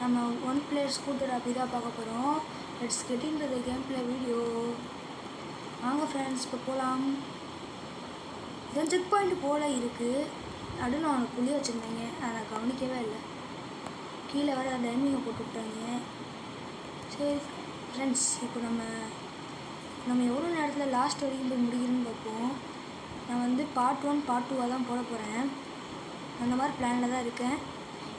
நம்ம one player scooter அப்படி தான் பார்க்க போகிறோம். Let's get into the game play video. வாங்க ஃப்ரெண்ட்ஸ், இப்போ போகலாம். இதன் செக் பாயிண்ட் போல் இருக்குது. அப்படின்னு நான் அவனை புள்ளி வச்சுருந்தேங்க, அதை கவனிக்கவே இல்லை. கீழே வர டைமிங்கை போட்டு விட்டாங்க. சரி ஃப்ரெண்ட்ஸ், இப்போ நம்ம எவ்வளோ நேரத்தில் லாஸ்ட் வரைக்கும் போய் முடிக்கணும்னு பார்ப்போம். நான் வந்து பார்ட் 1 பார்ட் 2 தான் போட போகிறேன். அந்த மாதிரி பிளானில் தான் இருக்கேன்.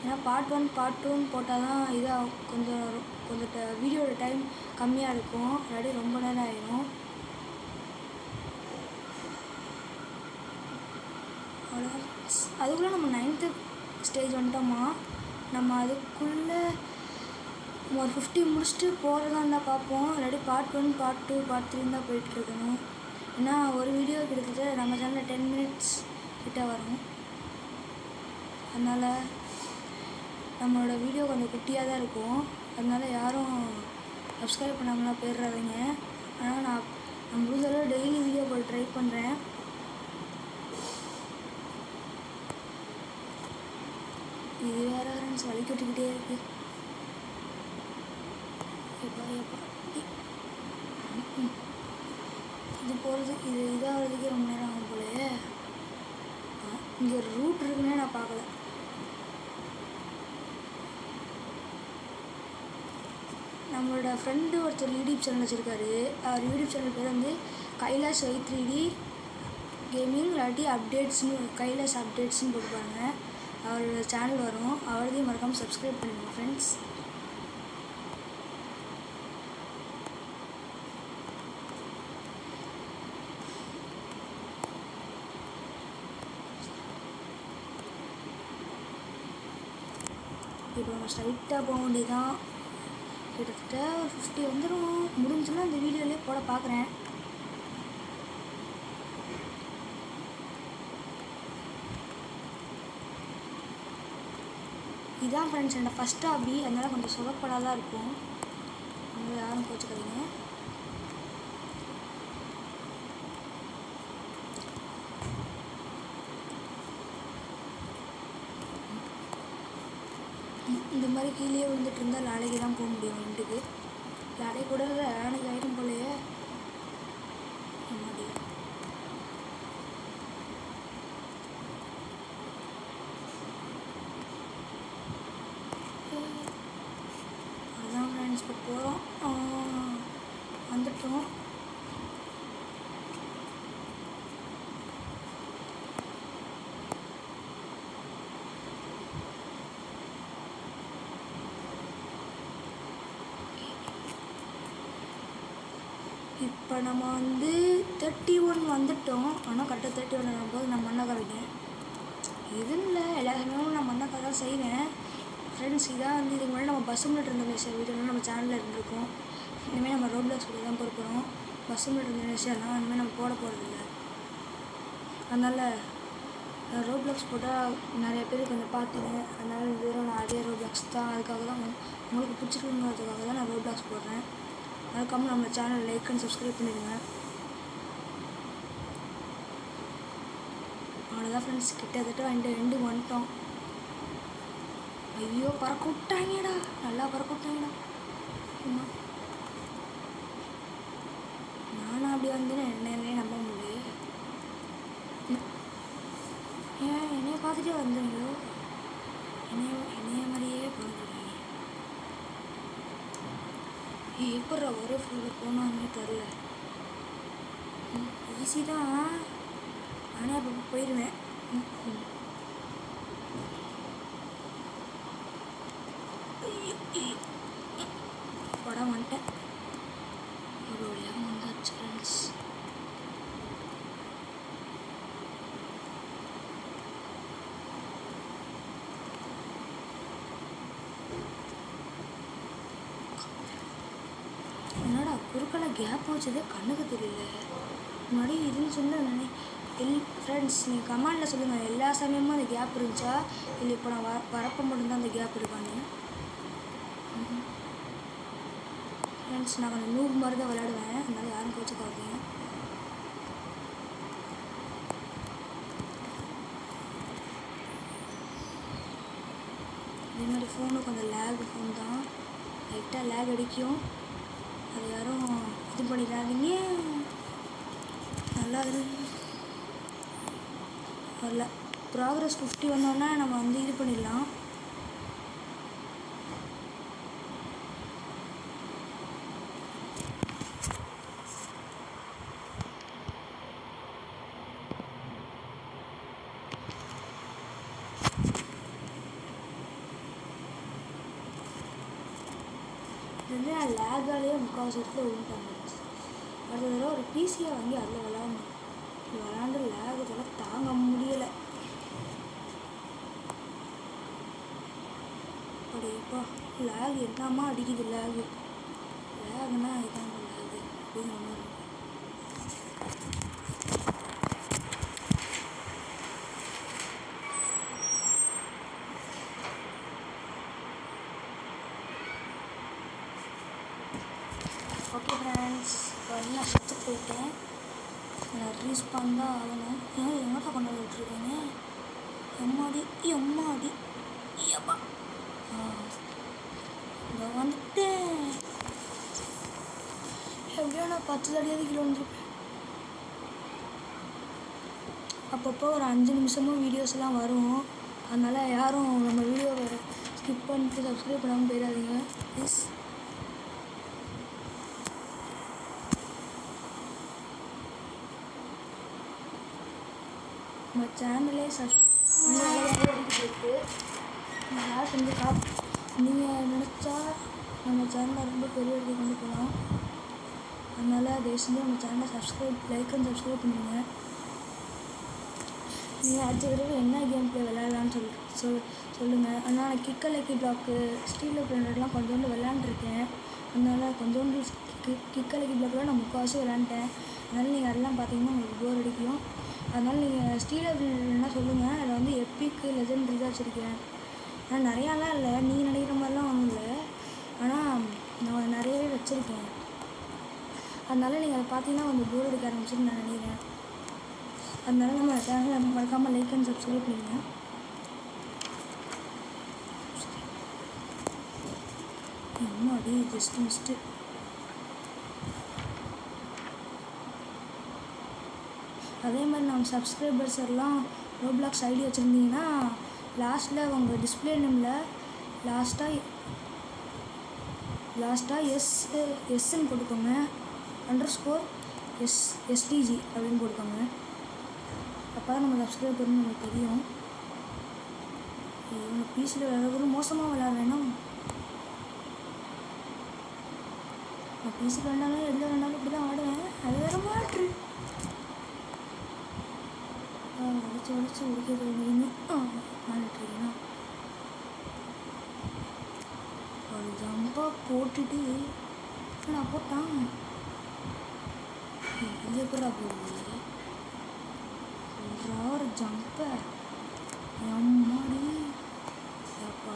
ஏன்னா பார்ட் 1 பார்ட் 2 போட்டால் தான் இதாக கொஞ்சம் வீடியோட டைம் கம்மியாக இருக்கும், இல்லாட்டி ரொம்ப நேரம் ஆகிடும். அவ்வளோதான். அதுக்குள்ளே நம்ம 9th ஸ்டேஜ் வந்துட்டோமா. நம்ம அதுக்குள்ளே ஒரு 50 முடிச்சுட்டு போகிறதா இருந்தால் பார்ப்போம், இல்லாட்டி பார்ட் 1 பார்ட் 2 பார்ட் 3 தான் போயிட்டுருக்கணும். ஏன்னா ஒரு வீடியோ கிட்டத்தட்ட நம்ம சேனலில் 10 minutes கிட்டே வரும். அதனால் நம்மளோட வீடியோ கொஞ்சம் குட்டியாக தான் இருக்கும். அதனால் யாரும் சப்ஸ்கிரைப் பண்ணாமலாம் போயிடுறாதீங்க. ஆனால் நான் முடிஞ்சளவு டெய்லி வீடியோ போட ட்ரை பண்ணுறேன். இது வேறு ஃப்ரெண்ட்ஸ் வலி கட்டிக்கிட்டே இருக்குது. இது போகிறதுக்கு இதாகிறதுக்கே ரொம்ப நேரம் ஆகும் போலே. இங்கே ஒரு ரூட் இருக்குன்னே நான் பார்க்கல. நம்மளோட ஃப்ரெண்டு ஒருத்தர் யூடியூப் சேனல் வச்சுருக்காரு. அவர் யூடியூப் சேனல் பேர் வந்து கைலாஷ் Y3D கேமிங், இல்லாட்டி அப்டேட்ஸ்னு கைலாஷ் அப்டேட்ஸ்னு போட்டுப்பாங்க. அவரோட சேனல் வரும். அவரதையும் மறக்காமல் சப்ஸ்கிரைப் பண்ணுங்கள் ஃப்ரெண்ட்ஸ். இப்போ நம்ம ஸ்ட்ரைட்டாக போக வேண்டியதான். கிட்டத்தட்ட 50 வந்துடும். முடிஞ்சுன்னா இந்த வீடியோலேயே போட பார்க்குறேன். இதுதான் ஃப்ரெண்ட்ஸ் என்னோட ஃபஸ்ட் ஹாபி. அதனால் கொஞ்சம் சொதப்படாதான் இருக்கும். அவங்க யாரும் கோச்சுக்காதீங்க. இந்த மாதிரி கீழே விழுந்துட்டு இருந்தால் நாளைக்கு தான் போக முடியும் வீட்டுக்கு. நாளைக்கு கூட நாளைக்கு ஆகிடும் போலையே. அதான் ஃப்ரெண்ட்ஸ் இப்போ போகிறோம். வந்துட்டோம். இப்போ நம்ம வந்து 31 வந்துட்டோம். ஆனால் கரெக்டாக 31 வரும்போது நான் மண்ணை கரைக்கேன். எதுவும் இல்லை, எல்லா சமயமும் நான் மண்ணை தான் செய்வேன் ஃப்ரெண்ட்ஸ். இதான் வந்து இதுக்கு முன்னாடி நம்ம பஸ் சிமுலேட்டர் இருந்த வீடியோலாம் நம்ம சேனலில் இருந்திருக்கோம். இனிமேல் நம்ம ரோப்ளாக்ஸ் வீடியோ தான் போட போகிறோம். பஸ் சிமுலேட்டர் இருந்த விஷயம்லாம் இனிமேல் நம்ம போட போகிறதில்ல. அதனால் ரோப்ளாக்ஸ் போட்டால் நிறைய பேர் கொஞ்சம் பார்த்துங்க. அதனால் இந்த தடவை நான் அதே ரோப்ளாக்ஸ் தான், அதுக்காக தான் உங்களுக்கு பிடிச்சிருக்குங்கிறதுக்காக தான் நான் ரோப்ளாக்ஸ் போடுறேன். அதுக்காக நம்ம சேனல் லைக் அண்ட் சப்ஸ்கிரைப் பண்ணிடுங்க. அவ்வளோதான் ஃப்ரெண்ட்ஸ், கிட்டத்தட்ட ரெண்டு வந்துட்டோம். ஐயோ பறக்க விட்டாங்கடா, நல்லா பறக்க விட்டாங்கடா. நானும் அப்படி வந்தேன்னு என்னையே நம்ப முடியல. ஏன் என்னைய பார்த்துட்டே வந்தீங்களோ? என்னைய மாதிரியே போகிறீங்க. எப்பட்றா ஒரே ஃபுல்லில் போனான்னு தெரில. ஈஸி தான், ஆனால் இப்போ போயிடுவேன். படம் வந்துட்டேன். ஒரு வழியாக வந்தாச்சு ஃப்ரெண்ட்ஸ். என்னடா குறுக்களை கேப் வச்சதே கண்ணுக்கு தெரியல. முன்னாடி இருந்துச்சுன்னு ஃப்ரெண்ட்ஸ் நீங்கள் கமெண்டில் சொல்லுங்கள், எல்லா சமயமும் அந்த கேப் இருந்துச்சா இல்லை இப்போ நான் வரப்போ மட்டும்தான் அந்த கேப் இருக்கான்னு. ஃப்ரெண்ட்ஸ் நான் கொஞ்சம் நூப் மாதிரி தான் விளையாடுவேன், அதனால் யாரும் கோச்சுக்காதீங்க. இதே மாதிரி ஃபோனு கொஞ்சம் லேக் ஃபோன் தான், லைட்டாக லேக் அடிக்கும். அது யாரும் இது பண்ணிடாதீங்க. நல்லா வரல. ப்ராக்ரஸ் 50 வந்தோன்னா நம்ம வந்து இது பண்ணிடலாம். இது வந்து நான் லேகாலேயே முக்கால்வாசி இடத்துல விழுந்துட்டாங்க. அடுத்த தடவை ஒரு பிசியை வாங்கி அதில் விளாண்டு லேகத்தோட தாங்க முடியலை. அப்படியேப்பா லேக் என்னமா அடிக்குது. லேகுனா இதுதான் லேகு அப்படிங்கிற மாதிரி. ஓகே ஃப்ரெண்ட்ஸ், இப்போ நான் செத்து போயிட்டேன். நான் ரீஸ்பான் தான் ஆகணும். ஏன் எங்கடா கொண்டு விட்டுருக்கேங்க? எம்மாடி ஏப்பா இதை வந்துட்டேன். எப்படியோ நான் 10 தடியாவது கீழே வந்துருப்பேன். அப்பப்போ ஒரு 5 நிமிஷமும் வீடியோஸ்லாம் வரும். அதனால் யாரும் நம்ம வீடியோவை ஸ்கிப் பண்ணிட்டு சப்ஸ்கிரைப் பண்ணாமல் போயிடாதீங்க ப்ளீஸ். நம்ம சேனலே இருக்குது. யார் செஞ்சு நீங்கள் நினச்சா நம்ம சேனலை ரொம்ப பெரிய இடத்துக்கு கொண்டு போகலாம். அதனால் தயவு செஞ்சு நம்ம சேனலை லைக் அண்ட் சப்ஸ்கிரைப் பண்ணுங்க. நீங்கள் அடுத்த தடவை என்ன கேம் பிளே விளையாடலான்னு சொல்லுங்கள். ஆனால் நான் கிக்க லக்கி பிளாக்கு ஸ்டீல் பிளானட்லாம் கொஞ்சோண்டு விளையாண்டுருக்கேன். அதனால் கொஞ்சோண்டு கிக்க லக்கி பிளாக்லாம் நான் முக்கால்வாசி விளையாண்டேன். அதனால் நீங்கள் அதெல்லாம் பார்த்தீங்கன்னா உங்களுக்கு போர் அடிக்கும். அதனால் நீங்கள் ஸ்டீல் என்ன சொல்லுங்கள். அதில் வந்து எப்பிக்கு லெஜெண்ட் தான் வச்சுருக்கேன். ஆனால் நிறையாலாம் இல்லை, நீங்கள் நினைக்கிற மாதிரிலாம் ஒன்றும் இல்லை. ஆனால் நான் நிறையவே வச்சுருக்கேன். அதனால் நீங்கள் அதை பார்த்தீங்கன்னா கொஞ்சம் போர் அடிக்க ஆரம்பிச்சுன்னு நான் நினைக்கிறேன். அதனால நம்ம சேனலை மறக்காமல் லைக் அண்ட் சப்ஸ்கிரைப் பண்ணுங்க. அடி ஜஸ்ட் மிஸ்ட்டு. அதே மாதிரி நம்ம சப்ஸ்கிரைபர்ஸ் எல்லாம் ரோப்ளாக்ஸ் ஐடி வச்சுருந்தீங்கன்னா லாஸ்ட்டில் உங்கள் டிஸ்பிளே நேமில் லாஸ்ட்டாக எஸ்ன்னு போட்டுக்கோங்க. _STG அப்படின்னு போட்டுக்கோங்க. அப்போ தான் நம்ம சப்ஸ்கிரைப் பண்ணி நமக்கு தெரியும். இவங்க பிசியில் விளையாடுறது மோசமாக விளையாடுறேன்னா நான் பிசியில் விளையாண்டாலும் எதில் விளையாண்டாலும் இப்படி தான் ஆடுவேன். அது வேறு மாற்று உடச்சி உடிக்கிறது விளையாண்டுருக்கீங்கன்னா ஒரு ஜம்பாக போட்டுட்டு நான் போட்டான். இது எப்படா போகுது ஒரு ஜம்பை எம்மாடி அப்பா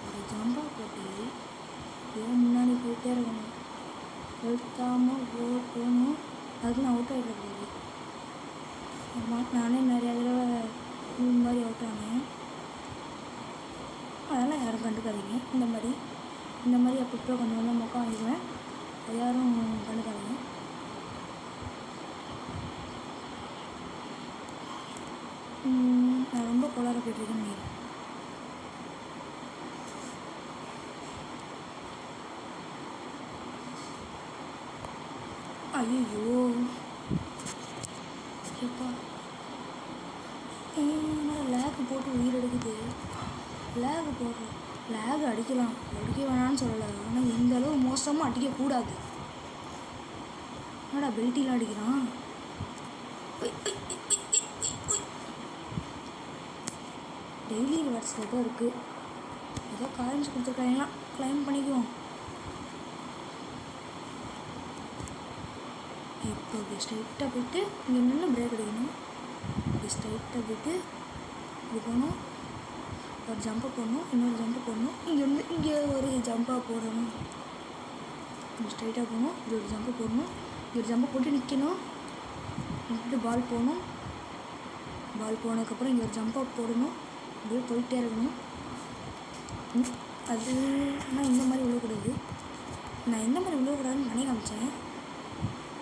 ஒரு ஜம்பா போட்டு முன்னாடி போயிட்டே இருக்கணும். எடுக்காமல் போகணும். அதுக்கு நான் அவுட் ஆகிடக்கூடாது. நானே நிறையா தடவை இந்த மாதிரி அவுட் ஆனேன். அதெல்லாம் யாரும் கண்டுக்காதீங்க. இந்த மாதிரி அப்பப்போ கொஞ்சம் மொக்கம் வாங்கிக்குவேன். அது யாரும் கண்டுக்காதீங்க. நான் ரொம்ப கோளார போயிட்டுருக்கேன்னு நினைக்கிறேன். ஐயோ எப்பா லேக் போட்டு உயிர் எடுக்குது. லேக் அடிக்கலாம், அடிக்க வேணான்னு சொல்லலை. ஆனால் இந்த அளவு மோசமாக அடிக்கக்கூடாது. என்னடா பெல்ட்டிலாம் அடிக்கிறான். டெய்லி ரிவார்ட்ஸில் ஏதோ இருக்குது. ஏதோ காயின்ஸ் கொடுத்துருக்காங்கன்னா கிளைம் பண்ணிக்குவோம். இப்போ இப்படி ஸ்ட்ரைட்டாக போய்ட்டு இங்கே நின்று பிரேக் அடிக்கணும். இப்படி ஸ்ட்ரைட்டாக போய்ட்டு இப்படி போகணும். ஒரு ஜம்பை போடணும், இன்னொரு ஜம்பை போடணும். இங்கே ஒரு ஜம்பாக போடணும். இப்படி ஸ்ட்ரைட்டாக போகணும். இப்படி ஒரு ஜம்பை போடணும். இப்படி ஒரு ஜம்பை போட்டு நிற்கணும். நின்றுட்டு பால் போகணும். பால் போனதுக்கப்புறம் இங்கே ஒரு ஜம்பாக போடணும். இப்படியே போயிட்டே இருக்கணும். அது ஆனால் இந்த மாதிரி விழக்கூடாது. நான் இந்த மாதிரி விழக்கூடாதுன்னு பண்ணி காமிச்சேன்.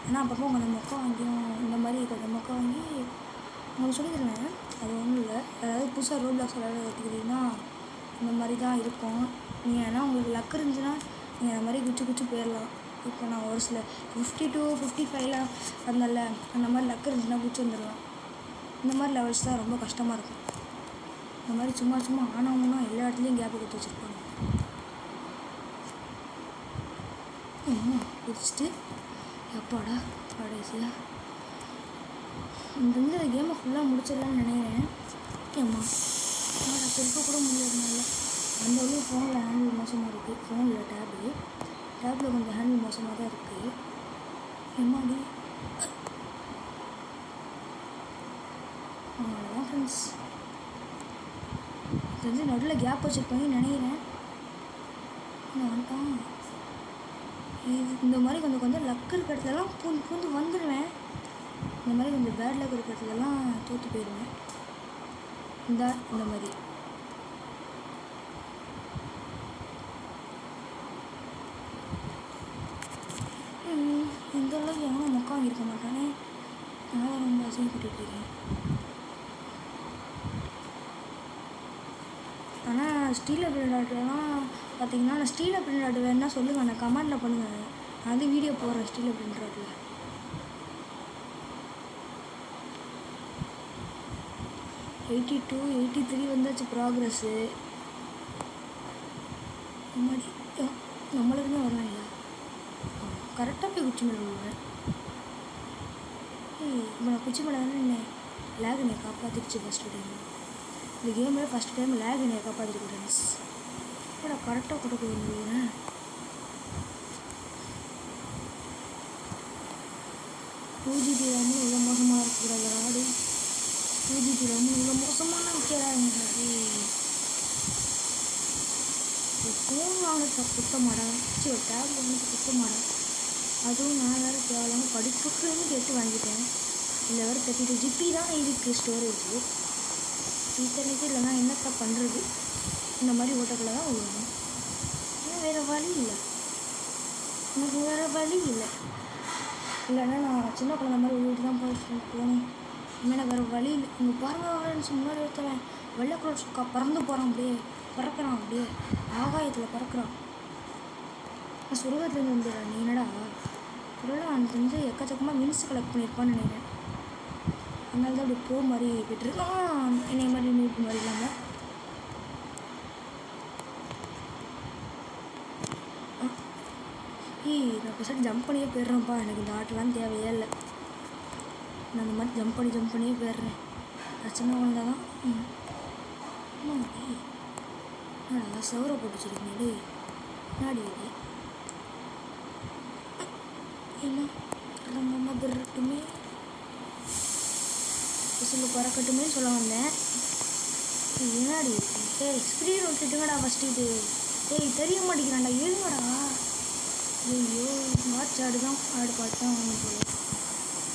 ஆனால் அப்பப்போ கொஞ்சம் மொக்கை வாங்கியும் இந்த மாதிரி கொஞ்சம் மொக்கை வாங்கி உங்களுக்கு சொல்லி தருவேன். அது ஒன்றும் இல்லை. அதாவது புதுசாக ரோப்ளாக்ஸ் விளையாட கற்றுக்கிட்டிங்கன்னா இந்த மாதிரி தான் இருக்கும். நீங்கள் ஏன்னா உங்களுக்கு லக் இருந்துச்சுன்னா நீங்கள் அந்த மாதிரி குச்சி போயிடலாம். இப்போ நான் ஒரு சில 50 to 55 வந்தல அந்த மாதிரி லக் இருந்துச்சுன்னா குச்சி வந்துடலாம். இந்த மாதிரி லெவல்ஸ் தான் ரொம்ப கஷ்டமாக இருக்கும். இந்த மாதிரி சும்மா ஆனவங்கன்னா எல்லா இடத்துலையும் கேப்பு கொடுத்து வச்சுருப்பாங்க. குடிச்சிட்டு எப்பாடா கடைசியாக இந்த கேமை ஃபுல்லாக முடிச்சிடலான்னு நினைக்கிறேன். ஏம்மா நான் திருப்ப கூட முடியாதுனால அந்த வழியும் ஃபோனில் ஹேண்டில் மோசமாக இருக்குது. ஃபோனில் டேப்பில் கொஞ்சம் ஹேண்டில் மோசமாக தான் இருக்குது. எம்மாடி அவ்வளோதான் ஃப்ரெண்ட்ஸ். தெரிஞ்சு நடுவில் கேப் வச்சுருப்பாங்கன்னு நினைக்கிறேன். நான் வந்துட்டான். இந்த மாதிரி கொஞ்சம் லக் இருக்கிற இடத்துலலாம் பூந்து வந்துடுவேன். இந்த மாதிரி கொஞ்சம் பேட் லக் இருக்கிற இடத்துலலாம் தோற்று போயிடுவேன். இந்த மாதிரி இந்த அளவுக்கு எவனும் மொக்கா வாங்கியிருக்க மாட்டானே. நான் ரொம்ப அசிங்கப்பட்டு இருக்கேன். ஆனால் ஸ்டீலில் பிரிண்ட் ஆர்ட்லாம் பார்த்தீங்கன்னா நான் ஸ்டீலில் பிரிண்ட் ஆர்ட் வேணுன்னா சொல்லுங்கள், நான் கமெண்டில் பண்ணுங்கள். நான் வந்து வீடியோ போடுறேன் ஸ்டீலில் பிரிண்ட் ஆர்ட்டில். 82 83 வந்தாச்சு ப்ராக்ரஸ்ஸு. நம்மளுக்குன்னு வருவாங்க. கரெக்டாக போய் குச்சி மேலே விடுவேன். இப்போ நான் குச்சி மேலே தானே என்ன லேக் என்னை காப்பாற்றிடுச்சு ஃபஸ்ட்டு டைம். இந்த கேமில் ஃபஸ்ட் டைம் லேக் என்னை காப்பாற்றிருக்கு ஃப்ரெண்ட்ஸ். இப்போ நான் கரெக்டாக கொடுக்க விடுவேன். பூஜிபி ராமன் இவ்வளோ மோசமாக இருக்கக்கூடாது. ராடு பூஜிபி ராமன் இவ்வளோ மோசமான வைக்கிறாங்க. ஃபோன் வாங்கிட்டு குத்தமாடா, ஒரு டேப் வாங்கிட்டு குத்தமாடா. அதுவும் நான் வேறு தேவையில்லாமல் படிப்புக்குன்னு கேட்டு வாங்கிட்டேன். இல்லை வேறு 32 GB தான் இருக்குது ஸ்டோரேஜ். இத்தனைக்கு இல்லைனா என்னத்த பண்ணுறது? இந்த மாதிரி ஓட்டக்குள்ளே தான் விழுவணும். ஆனால் வேறு வழி இல்லை, எனக்கு வேறு வழி இல்லை. இல்லைன்னா நான் சின்ன குழந்தை மாதிரி விழுவிட்டு தான் போகணும். இனிமேல் வேறு வழி இல்லை. இங்கே பாருங்க முன்னாடி ஒருத்தவன் வெள்ளை குரோட் பறந்து போகிறான். அப்படியே பறக்கிறான், அப்படியே ஆகாயத்தில் பறக்கிறான். நான் சுரகத்துலேருந்து வந்துடுறேன். நீ என்னடா ஒருவேளை அவனுக்கு வந்து எக்கச்சக்கமாக மின்ஸ் கலெக்ட் பண்ணியிருப்பான்னு நினைக்கிறேன். அதனால தான் அப்படி ப்ரோ மாதிரி போய்ட்டுருக்கான். என்னை மாதிரி நூட்டு மாதிரி இல்லாமல். நான் பெருசாக ஜம்ப் பண்ணியே போயிடுறேன்ப்பா. எனக்கு இந்த ஆட்டெலாம் தேவையே இல்லை. நான் அந்த மாதிரி ஜம்ப் பண்ணியே போயிடுறேன். சின்ன குழந்தை தான். நல்லா செவரை போட்டு வச்சுருக்கீங்களே நாடி இது என்ன ரொம்ப மதுரட்டுமே சொல்லு பறக்கட்டுமே சொல்ல வந்தேன். என்னாடி ஏய் ஸ்க்ரீன் விட்டுட்டுங்கடா ஃபஸ்ட்டு. ஏய் தெரிய மாட்டேங்கிறான்டா, எழுங்கடா. ஐயோ வாட்ச் ஆடு பார்த்து தான் வாங்க போல.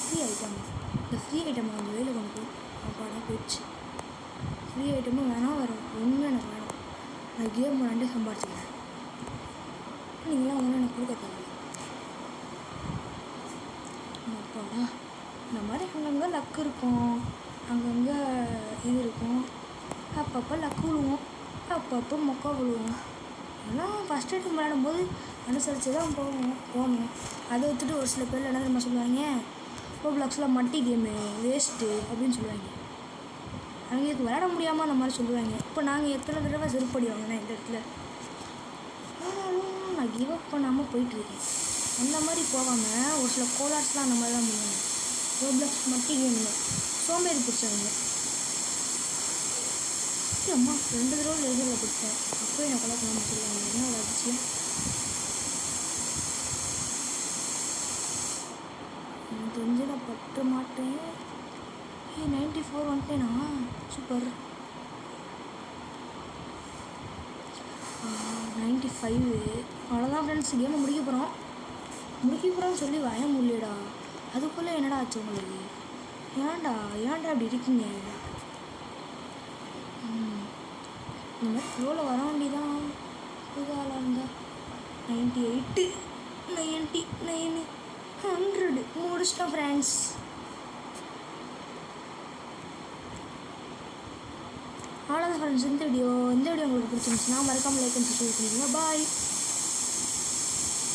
ஃப்ரீ ஐட்டம், இந்த ஃப்ரீ ஐட்டம் கொஞ்சம் வெளியில் கொண்டு போய் அப்பாடா போயிடுச்சு. ஃப்ரீ ஐட்டமும் வேணாம், வேறு ஒன்றும் எனக்கு வேணாம். நான் கேம் விளாண்டே சம்பாதிச்சிக்கிறேன். நீங்களாம் ஒன்றும் எனக்கு கொடுக்க தேவை. அப்பாடா இந்த மாதிரி அங்கங்கே லக்கு இருக்கும், அங்கங்கே இது இருக்கும். அப்பப்போ லக்கு விழுவோம், அப்பப்போ மொக்கா விழுவோம். அதெல்லாம் ஃபஸ்ட் டைம் விளையாடும்போது அனுசரித்து தான் போகணும். அதை வச்சுட்டு ஒரு சில பேர் என்ன தெரியுமா சொல்லுவாங்க, ரோப்ளாக்ஸில் மட்டி கேமு வேஸ்ட்டு அப்படின்னு சொல்லுவாங்க. அவங்களுக்கு விளையாட முடியாமல் அந்த மாதிரி சொல்லுவாங்க. இப்போ நாங்கள் எத்தனை தடவை செருப்படி வாங்கினேன் இந்த இடத்துல. ஆனாலும் நான் கிவ் அப் பண்ணாமல் போயிட்டுருக்கேன். அந்த மாதிரி போகாமல் ஒரு சில கோலார்ஸ்லாம் அந்த மாதிரி தான் பண்ணுவாங்க. ரோப்ளாக்ஸ் மட்டி கேமு சோம்பேறி பிடிச்சவங்க. அம்மா 2 தடவை லேசரில் பிடிச்சேன். அப்போ என்னை கொலை பண்ண சொல்லுவாங்க. என்ன ஒரு அதிசயம். எனக்கு தெரிஞ்சு நான் பற்ற மாட்டேன். 94 வந்துட்டேனா, சூப்பர். 95. அவ்வளோதான் ஃப்ரெண்ட்ஸ், கேமை முடிக்க போகிறோம்னு சொல்லி வய முடியலடா. அதுக்குள்ளே என்னடா ஆச்சு உங்களுக்கு? ஏன்டா இப்படி இருக்கீங்க? இந்த மாதிரி ஃப்ளோவில் வர வேண்டிதான். புது ஆளாக இருந்தால் 98 99 100 முடிச்சிட்டோம் ஃப்ரெண்ட்ஸ். அவ்வளோதான் ஃப்ரெண்ட்ஸ் இந்த வீடியோ உங்களுக்கு பிடிச்சிருந்துச்சுன்னா மறக்காமல் லைக் அண்ட் சப்ஸ்கிரைப் பண்ணிடுங்க. பாய்.